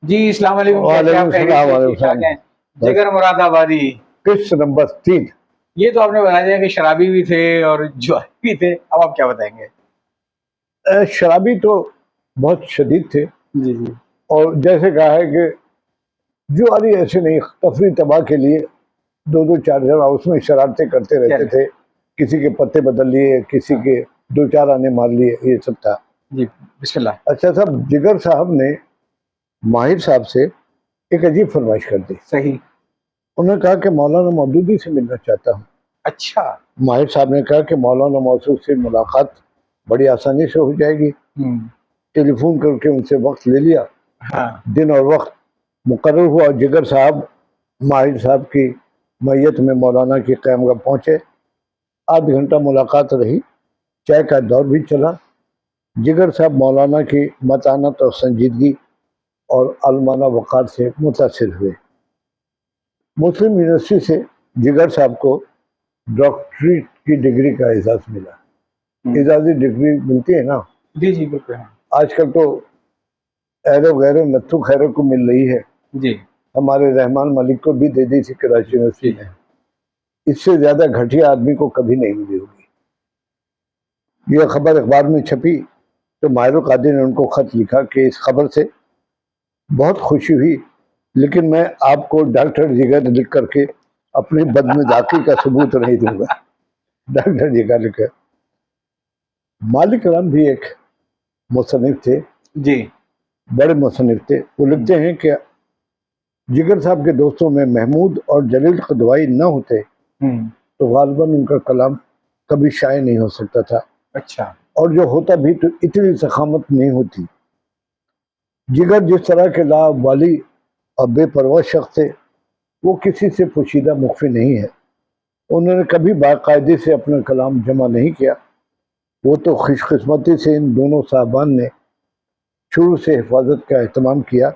جی السلام علیکم، وعلیکم السلام علیکم ٹھیک ٹھاک ہیں؟ جگر مراد آبادی، قسط نمبر 3۔ یہ تو آپ نے بتا دیا کہ شرابی بھی تھے اور جواری بھی تھے، اب آپ کیا بتائیں گے؟ شرابی تو بہت شدید تھے، جی جی اور جیسے کہا ہے کہ جواری ایسے نہیں، تفریح تباہ کے لیے دو دو چار جگہ اس میں شرارتیں کرتے رہتے تھے، کسی کے پتے بدل لیے، کسی کے دو چار آنے مار لیے، یہ سب تھا۔ جی بسم اللہ۔ اچھا صاحب، جگر صاحب نے ماہر صاحب سے ایک عجیب فرمائش کر دی۔ صحیح۔ انہوں نے کہا کہ مولانا مودودی سے ملنا چاہتا ہوں۔ اچھا۔ ماہر صاحب نے کہا کہ مولانا مودودی سے ملاقات بڑی آسانی سے ہو جائے گی۔ ٹیلی فون کر کے ان سے وقت لے لیا، دن اور وقت مقرر ہوا، جگر صاحب ماہر صاحب کی میت میں مولانا کی قیامگاہ پہنچے۔ آدھ گھنٹہ ملاقات رہی، چائے کا دور بھی چلا۔ جگر صاحب مولانا کی متانت اور سنجیدگی اور عالمانہ وقار سے متاثر ہوئے۔ مسلم یونیورسٹی سے جگر صاحب کو ڈاکٹری کی ڈگری کا اعزاز ملا۔ اعزازی ڈگری ملتی ہے نا، جی جی بالکل۔ آج کل تو ایرو غیرو نتھو خیرو کو مل رہی ہے۔ جی ہمارے رحمان ملک کو بھی دے دی تھی کراچی یونیورسٹی میں۔ اس سے زیادہ گھٹیا آدمی کو کبھی نہیں ملی ہوگی۔ یہ خبر اخبار میں چھپی تو ماہر القادری نے ان کو خط لکھا کہ اس خبر سے بہت خوشی ہوئی، لیکن میں آپ کو ڈاکٹر جگر لکھ کر کے اپنی بدمزاجی کا ثبوت نہیں دوں گا۔ ڈاکٹر جگر لکھا۔ مالک رام بھی ایک مصنف تھے، جی بڑے مصنف تھے۔ وہ لکھتے ہیں کہ جگر صاحب کے دوستوں میں محمود اور جلیل قدوائی نہ ہوتے تو غالباً ان کا کلام کبھی شائع نہیں ہو سکتا تھا۔ اچھا۔ اور جو ہوتا بھی تو اتنی ضخامت نہیں ہوتی۔ جگر جس طرح کے لا والی اور بے پرواہ شخص تھے، وہ کسی سے پوشیدہ مخفی نہیں ہے۔ انہوں نے کبھی باقاعدگی سے اپنا کلام جمع نہیں کیا۔ وہ تو خوش قسمتی سے ان دونوں صاحبان نے شروع سے حفاظت کا اہتمام کیا،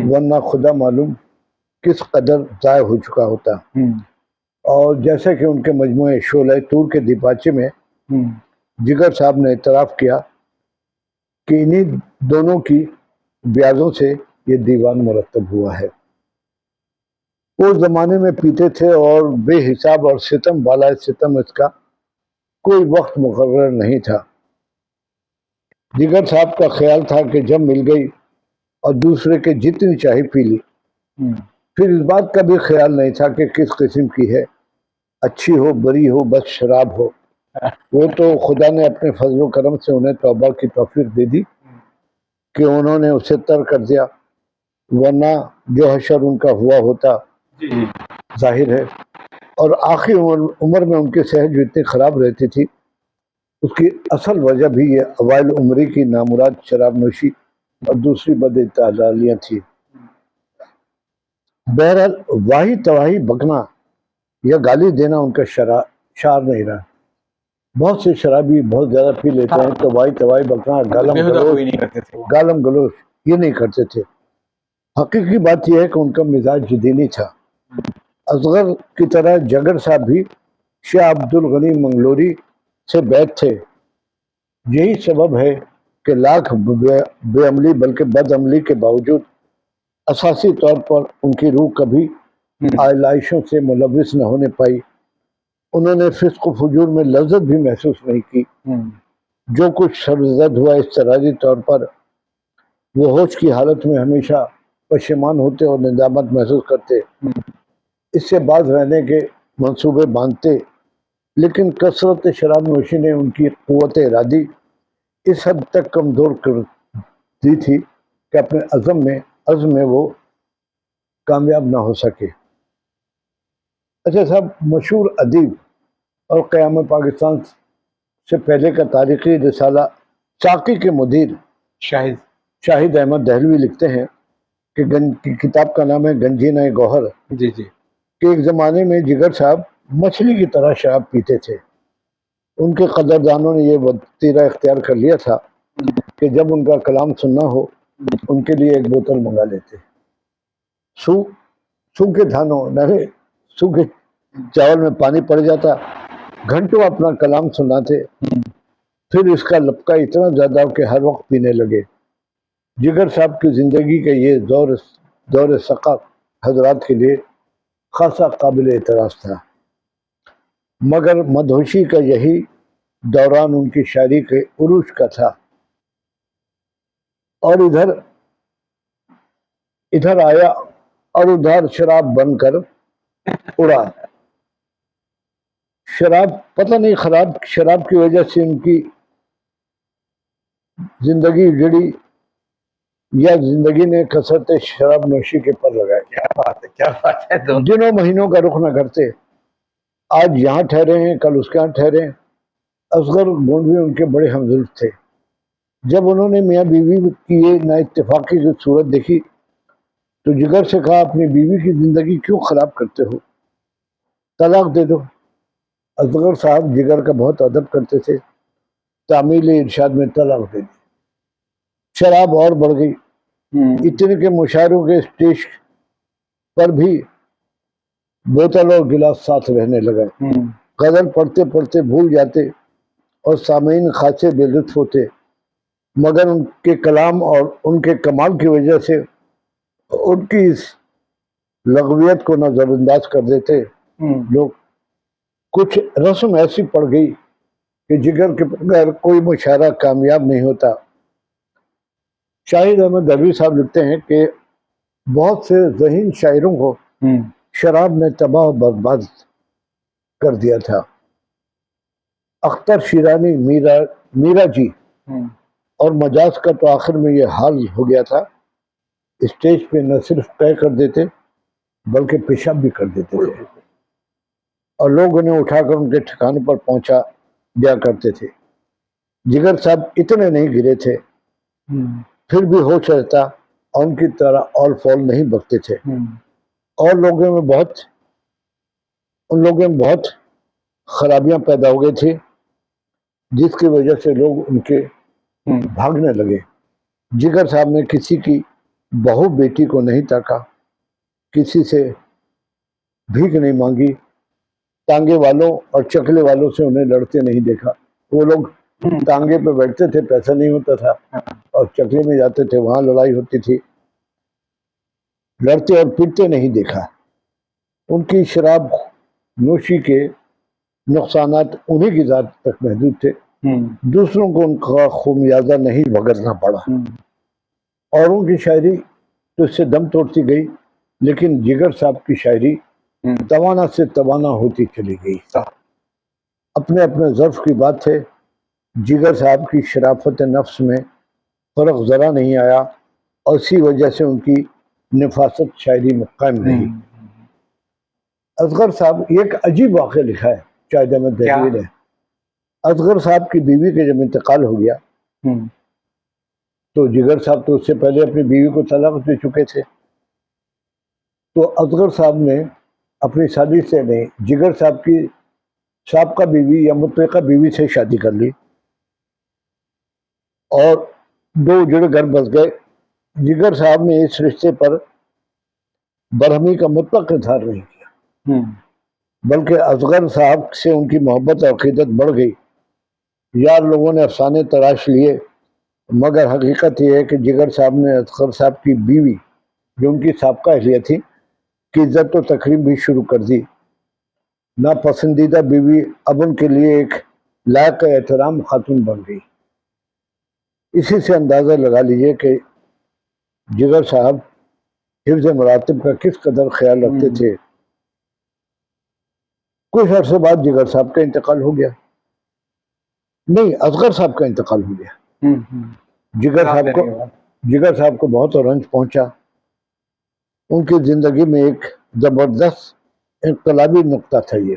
ورنہ خدا معلوم کس قدر ضائع ہو چکا ہوتا۔ اور جیسا کہ ان کے مجموعے شعلہ طور کے دیباچے میں جگر صاحب نے اعتراف کیا کہ انہی دونوں کی بیاضوں سے یہ دیوان مرتب ہوا ہے۔ وہ زمانے میں پیتے تھے اور بے حساب اور ستم بالائے ستم، اس کا کوئی وقت مقرر نہیں تھا۔ جگر صاحب کا خیال تھا کہ جب مل گئی اور دوسرے کے جتنی چاہے پی لی، پھر اس بات کا بھی خیال نہیں تھا کہ کس قسم کی ہے، اچھی ہو بری ہو، بس شراب ہو۔ وہ تو خدا نے اپنے فضل و کرم سے انہیں توبہ کی توفیق دے دی کہ انہوں نے اسے ترک کر دیا، ورنہ جو حشر ان کا ہوا ہوتا ظاہر ہے۔ اور آخری عمر میں ان کی صحت جو اتنی خراب رہتی تھی، اس کی اصل وجہ بھی یہ اوائل عمری کی نامراد شراب نوشی اور دوسری بد اعتدالیاں تھی۔ بہرحال واہی تواہی بکنا یا گالی دینا ان کا شعار نہیں رہا۔ بہت سے شرابی بہت زیادہ پی لیتے ہیں تو واہی تواہی بکنا، گالم گلوچ یہ نہیں کرتے تھے۔ حقیقی بات یہ ہے کہ ان کا مزاج دینی تھا۔ اصغر کی طرح جگر صاحب بھی شاہ عبد الغنی منگلوری سے بیعت تھے۔ یہی سبب ہے کہ لاکھ بے عملی بلکہ بد عملی کے باوجود اساسی طور پر ان کی روح کبھی آلائشوں سے ملوث نہ ہونے پائی۔ انہوں نے فسق و فجور میں لذت بھی محسوس نہیں کی۔ جو کچھ سرزد ہوا اضطراری طور پر، وہ ہوش کی حالت میں ہمیشہ پشیمان ہوتے اور ندامت محسوس کرتے، اس سے باز رہنے کے منصوبے باندھتے، لیکن کثرت شراب نوشی نے ان کی قوت ارادی اس حد تک کمزور کر دی تھی کہ اپنے عزم میں وہ کامیاب نہ ہو سکے۔ اچھا صاحب، مشہور ادیب اور قیام پاکستان سے پہلے کا تاریخی رسالہ ساقی کے مدیر شاہد احمد دہلوی لکھتے ہیں کہ کتاب کا نام ہے گنجینہ گوہر، کہ ایک زمانے میں جگر صاحب مچھلی کی طرح شراب پیتے تھے۔ ان کے قدردانوں نے یہ وطیرہ اختیار کر لیا تھا کہ جب ان کا کلام سننا ہو ان کے لیے ایک بوتل منگا لیتے۔ سوکھے دھانوں سوکھے چاول میں پانی پڑ جاتا، گھنٹوں اپنا کلام سناتے، پھر اس کا لپکا اتنا زیادہ کہ ہر وقت پینے لگے۔ جگر صاحب کی زندگی کا یہ دور سقا حضرات کے لیے خاصا قابل اعتراض تھا، مگر مدہوشی کا یہی دوران ان کی شاعری کے عروج کا تھا، اور ادھر آیا اور ادھر شراب بن کر اڑا۔ شراب پتہ نہیں شراب کی وجہ سے ان کی زندگی جڑی یا زندگی نے کثرت شراب نوشی کے پر لگائے۔ کیا بات ہے دنوں مہینوں کا رخ نہ کرتے، آج یہاں ٹھہرے ہیں کل اس کے یہاں ٹھہرے ہیں۔ اصغر گونڈوی ان کے بڑے ہمدرد تھے۔ جب انہوں نے میاں بیوی کی یہ نا اتفاقی کی صورت دیکھی تو جگر سے کہا اپنی بیوی کی زندگی کیوں خراب کرتے ہو، طلاق دے دو۔ اصغر صاحب جگر کا بہت ادب کرتے تھے، تعمیل ارشاد میں طلاق دے دی۔ شراب اور بڑھ گئی، اتنے کے مشاعروں کے اسٹیج پر بھی بوتل اور گلاس ساتھ رہنے لگے۔ غزل پڑھتے پڑھتے بھول جاتے اور سامعین خاصے بے لطف ہوتے، مگر ان کے کلام اور ان کے کمال کی وجہ سے ان کی اس لغویت کو نظر انداز کر دیتے لوگ۔ کچھ رسم ایسی پڑ گئی کہ جگر کے بغیر کوئی مشاعرہ کامیاب نہیں ہوتا۔ شاہد احمد دروی صاحب لکھتے ہیں کہ بہت سے ذہین شاعروں کو شراب نے تباہ و برباد کر دیا تھا۔ اختر شیرانی، میرا جی اور مجاز کا تو آخر میں یہ حال ہو گیا تھا، اسٹیج پہ نہ صرف طے کر دیتے بلکہ پیشاب بھی کر دیتے تھے، اور لوگ انہیں اٹھا کر ان کے ٹھکانے پر پہنچا دیا کرتے تھے۔ جگر صاحب اتنے نہیں گرے تھے، پھر بھی ہوش رہتا اور ان کی طرح اول فول نہیں بکتے تھے، اور ان لوگوں میں بہت خرابیاں پیدا ہو گئی تھی جس کی وجہ سے لوگ ان کے بھاگنے لگے۔ جگر صاحب نے کسی کی بہو بیٹی کو نہیں تاکا، کسی سے بھیک نہیں مانگی، تانگے والوں اور چکلے والوں سے انہیں لڑتے نہیں دیکھا۔ وہ لوگ تانگے پہ بیٹھتے تھے، پیسہ نہیں ہوتا تھا، اور چکلے میں جاتے تھے، وہاں لڑائی ہوتی تھی، لڑتے اور پیٹتے نہیں دیکھا۔ ان کی شراب نوشی کے نقصانات انہی کی ذات تک محدود تھے، دوسروں کو ان کا خمیازہ نہیں بھگتنا پڑا۔ اوروں کی شاعری تو اس سے دم توڑتی گئی، لیکن جگر صاحب کی شاعری توانا سے توانا ہوتی چلی گئی۔ اپنے اپنے ظرف کی بات ہے، جگر صاحب کی شرافت نفس میں فرق ذرا نہیں آیا، اور اسی وجہ سے ان کی نفاست شاعری میں قائم رہی۔ اصغر صاحب ایک عجیب واقعہ لکھا ہے شاہد احمد دہلوی نے۔ اصغر صاحب کی بیوی کے جب انتقال ہو گیا تو جگر صاحب تو اس سے پہلے اپنی بیوی کو طلاق دے چکے تھے، تو اصغر صاحب نے اپنی شادی سے نہیں، جگر صاحب کی سابقہ بیوی یا متفقہ بیوی سے شادی کر لی، اور دو اجڑ گھر بس گئے۔ جگر صاحب نے اس رشتے پر برہمی کا مطلق اظہار نہیں کیا، بلکہ اصغر صاحب سے ان کی محبت اور عقیدت بڑھ گئی۔ یار لوگوں نے افسانے تراش لیے، مگر حقیقت یہ ہے کہ جگر صاحب نے اصغر صاحب کی بیوی جو ان کی سابقہ اہلیہ تھی کی عزت و تکریم بھی شروع کر دی۔ ناپسندیدہ بیوی اب ان کے لیے ایک لائق احترام خاتون بن گئی۔ اسی سے اندازہ لگا لیجئے کہ جگر صاحب حفظ مراتب کا کس قدر خیال رکھتے تھے۔ کچھ عرصے بعد جگر صاحب کا انتقال ہو گیا، نہیں اصغر صاحب کا انتقال ہو گیا۔ جگر صاحب کو بہت رنج پہنچا۔ ان کی زندگی میں ایک زبردست انقلابی نقطہ تھا یہ۔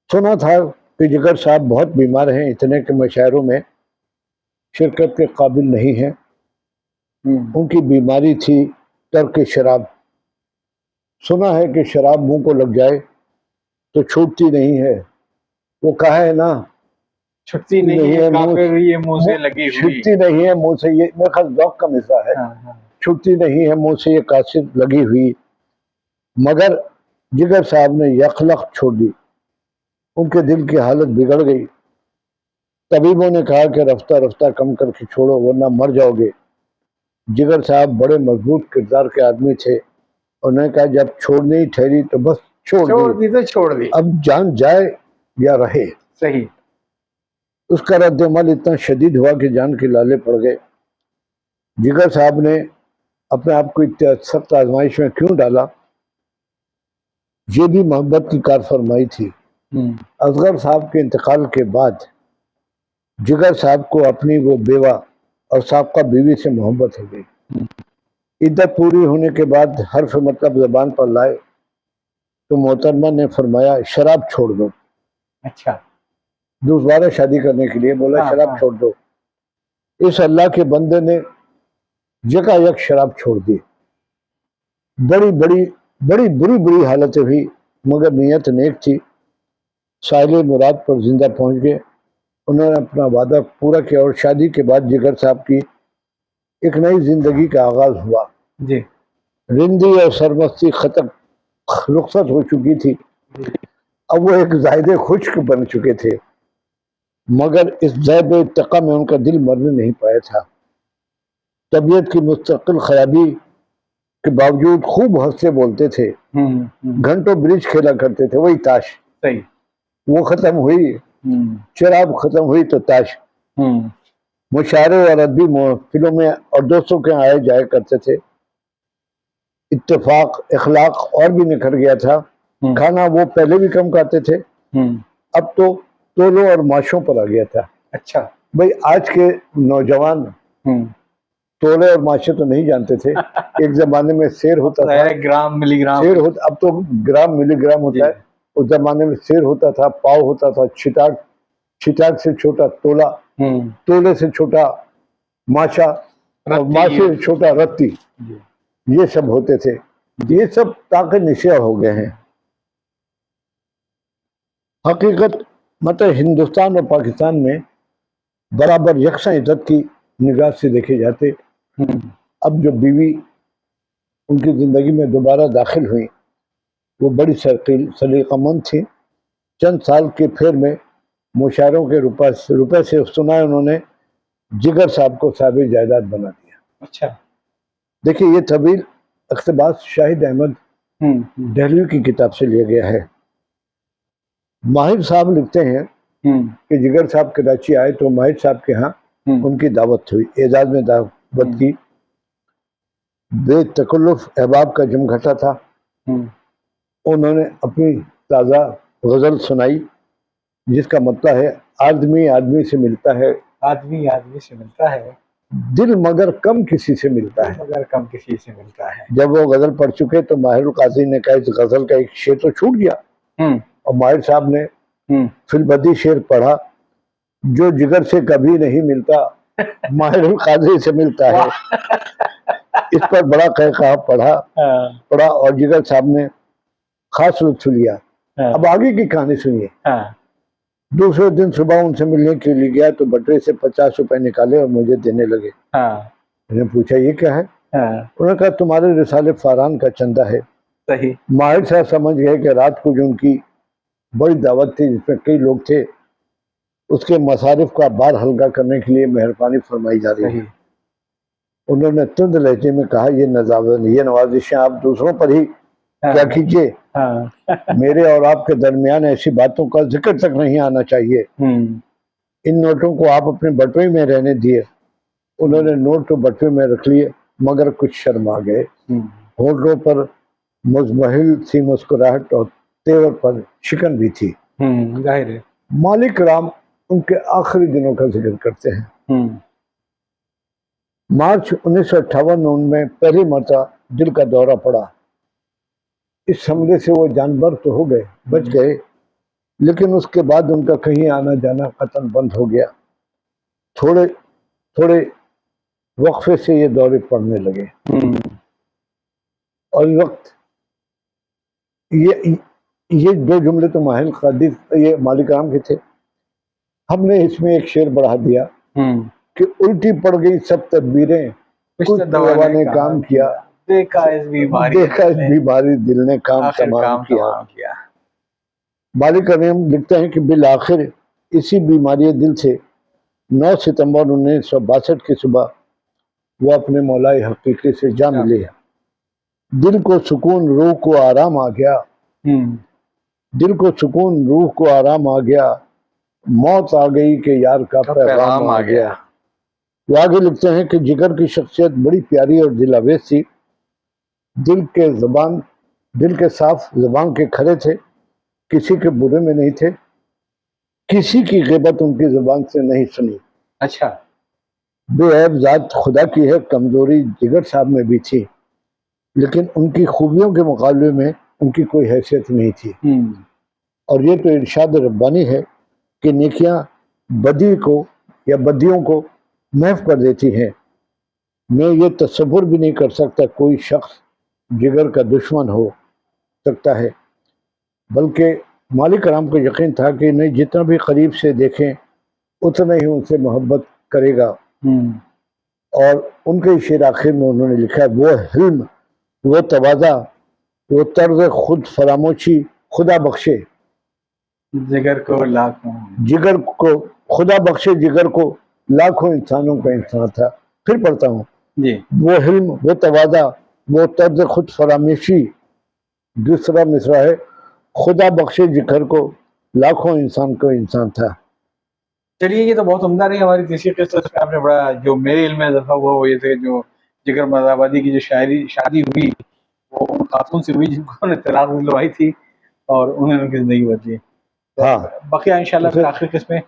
سنا تھا کہ جگر صاحب بہت بیمار ہیں، اتنے کے مشاعروں میں شرکت کے قابل نہیں ہیں۔ ان کی بیماری تھی ترک شراب۔ سنا ہے کہ شراب منہ کو لگ جائے تو چھوٹتی نہیں ہے، وہ کہا ہے نا، چھٹتی نہیں ہے کافر یہ منہ سے لگی ہوئی، چھٹتی نہیں ہے منہ سے، یہ میرے خیال ذوق کا مصرع ہے، چھٹتی نہیں ہے منہ سے یہ قاصد لگی ہوئی۔ مگر جگر صاحب نے یخلق چھوڑ دی، ان کے دل کی حالت بگڑ گئی۔ طبیبوں نے کہا کہ رفتہ رفتہ کم کر کے چھوڑو ورنہ مر جاؤ گے۔ جگر صاحب بڑے مضبوط کردار کے آدمی تھے. انہوں نے کہا جب چھوڑنی ہی ٹھہری تو بس چھوڑ دی, تو چھوڑ دی. اب جان جائے یا رہے. صحیح. اس کا رد عمل اتنا شدید ہوا کہ جان کے لالے پڑ گئے. جگر صاحب نے اپنے آپ کو اتنا سخت آزمائش میں کیوں ڈالا؟ یہ بھی محبت کی کار فرمائی تھی. اصغر صاحب کے انتقال کے بعد جگر صاحب کو اپنی وہ بیوہ اور سابقہ بیوی سے محبت ہو گئی. عدت پوری ہونے کے بعد حرف مطلب زبان پر لائے تو محترمہ نے فرمایا شراب چھوڑ دو. اچھا. دوبارہ شادی کرنے کے لیے بولا شراب چھوڑ دو. اس اللہ کے بندے نے یکا یک شراب چھوڑ دی. بڑی بری حالتیں ہوئی مگر نیت نیک تھی. ساحل مراد پر زندہ پہنچ گئے. انہوں نے اپنا وعدہ پورا کیا اور شادی کے بعد جگر صاحب کی ایک نئی زندگی کا آغاز ہوا. جی. رندی اور سرمستی ختم رخصت ہو چکی تھی. اب وہ ایک زاہد خشک بن چکے تھے مگر اس زیب اتقا میں ان کا دل مرنے نہیں پایا تھا. طبیعت کی مستقل خرابی کے باوجود خوب ہنستے بولتے تھے. گھنٹوں برج کھیلا کرتے تھے. وہی تاش. صحیح. وہ ختم ہوئی, شراب ختم ہوئی تو تاش. مشاعرے اور ادبی محفلوں میں اور دوستوں کے آئے جایا کرتے تھے. اتفاق اخلاق اور بھی نکھر گیا تھا. کھانا وہ پہلے بھی کم کھاتے تھے, اب تو تولوں اور ماشوں پر آ گیا تھا. اچھا. بھائی آج کے نوجوان تولے اور ماشے تو نہیں جانتے تھے. ایک زمانے میں سیر ہوتا تھا, گرام ملی گرام. سیر ہوتا, اب تو گرام ملی گرام ہوتا ہے. اس زمانے میں سیر ہوتا تھا, پاؤ ہوتا تھا, چھٹاک سے چھوٹا تولا, تولے سے چھوٹا ماشا, اور ماشے سے چھوٹا رتی. یہ سب ہوتے تھے. یہ سب طاقت نشہ ہو گئے ہیں. حقیقت مطلب ہندوستان اور پاکستان میں برابر یکساں عزت کی نگاہ سے دیکھے جاتے. اب جو بیوی ان کی زندگی میں دوبارہ داخل ہوئی وہ بڑی سلیقہ مند تھی. چند سال کے پھر میں مشاعروں کے روپے سے سنا انہوں نے جگر صاحب کو صاحب جائیداد بنا دیا. اچھا. دیکھیے یہ طویل اقتباس شاہد احمد دہلوی کی کتاب سے لیا گیا ہے. ماہر صاحب لکھتے ہیں کہ جگر صاحب کراچی آئے تو ماہر صاحب کے ہاں ان کی دعوت ہوئی. اعزاز میں دعوت کی. بے تکلف احباب کا جمگھٹا تھا. انہوں نے اپنی تازہ غزل سنائی جس کا مطلب ہے آدمی آدمی سے ملتا ہے, آدمی آدمی سے ملتا ہے, دل مگر کم کسی سے ملتا ہے. مگر کم کسی سے ملتا ہے. جب وہ غزل پڑھ چکے تو ماہر القاضی نے کہا اس غزل کا ایک شعر تو چھوٹ گیا. اور ماہر صاحب نے فی البدی شعر پڑھا جو جگر سے کبھی نہیں ملتا ماہر القاضی سے ملتا ہے. اس پر بڑا قہقہا پڑا اور جگر صاحب نے خاص لطف لیا. اب آگے کی کہانی سنیے. دوسرے دن صبح ان سے ملنے کے لیے گیا تو بٹوے سے 50 روپے نکالے اور مجھے دینے لگے. میں نے پوچھا یہ کیا ہے؟ انہوں نے کہا تمہارے رسالے فاران کا چندہ ہے. صحیح. ماہر صاحب سمجھ گئے کہ رات کو جو ان کی بڑی دعوت تھی جس میں کئی لوگ تھے اس کے مصارف کا بار ہلکا کرنے کے لیے مہربانی فرمائی جا رہی ہے. انہوں نے تند لہجے میں کہا یہ نوازشیں آپ دوسروں پر ہی کیا کیجیے, میرے اور آپ کے درمیان ایسی باتوں کا ذکر تک نہیں آنا چاہیے. ان نوٹوں کو آپ اپنے بٹوے میں رہنے دیے. انہوں نے نوٹ تو بٹوے میں رکھ لیے مگر کچھ شرما گئے. ہونٹوں پر مزمحل سی مسکراہٹ اور تیور پر شکن بھی تھی. ظاہر ہے. مالک رام ان کے آخری دنوں کا ذکر کرتے ہیں. مارچ 1958 میں پہلی مرتبہ دل کا دورہ پڑا. اس حملے سے وہ جانبر تو ہو گئے, بچ گئے, لیکن اس کے بعد ان کا کہیں آنا جانا قطعاً بند ہو گیا. تھوڑے وقفے سے یہ دورے پڑنے لگے اور وقت یہ 2 جملے تو ماہر قادر یہ مالک رام کے تھے. ہم نے اس میں ایک شعر بڑھا دیا کہ الٹی پڑ گئی سب تدبیریں کچھ دوا نے کام کیا, دیکھا اس بیماری دل نے کام تمام کیا. مالک رام لکھتے ہیں کہ بالآخر اسی بیماری دل سے 9 ستمبر 1962 کی صبح وہ اپنے مولائے حقیقی سے جا ملے. دل کو سکون روح کو آرام آ گیا, دل کو سکون روح کو آرام آ گیا, موت آ گئی کہ یار کا پیغام آ گیا. وہ آگے لکھتے ہیں کہ جگر کی شخصیت بڑی پیاری اور دل آویز تھی. دل کے صاف زبان کے کھرے تھے, کسی کے برے میں نہیں تھے, کسی کی غیبت ان کی زبان سے نہیں سنی. اچھا. بے عیب ذات خدا کی ہے, کمزوری جگر صاحب میں بھی تھی, لیکن ان کی خوبیوں کے مقابلے میں ان کی کوئی حیثیت نہیں تھی. اور یہ تو ارشاد ربانی ہے کہ نیکیاں بدی کو یا بدیوں کو محو کر دیتی ہیں. میں یہ تصور بھی نہیں کر سکتا کوئی شخص جگر کا دشمن ہو سکتا ہے, بلکہ مالک کرام کو یقین تھا کہ انہیں جتنا بھی قریب سے دیکھیں اتنا ہی ان سے محبت کرے گا. اور ان کے شعر آخر میں انہوں نے لکھا ہے, وہ حلم, وہ تواضع, وہ طرز خود فراموشی خدا بخشے جگر کو لاکھوں, جگر کو خدا بخشے جگر کو لاکھوں انسانوں کا انسان تھا. پھر پڑھتا ہوں جی. وہ حلم, وہ تواضع, وہ طرز خود فراموشی. دوسرا مصرع ہے, خدا بخشے جگر کو لاکھوں انسان کو انسان تھا. چلیے یہ تو بہت عمدہ رہی ہماری تیسری قسط. اس میں آپ نے بڑا, جو میرے علم میں اضافہ ہوا وہ یہ تھے جو جگر مرزا آبادی کی جو شادی ہوئی وہ ان خاتون سے ہوئی جن کو نے طلاق دلوائی تھی اور انہوں نے ان کی زندگی بدلی. ہاں بقیہ انشاءاللہ پھر آخری قسط میں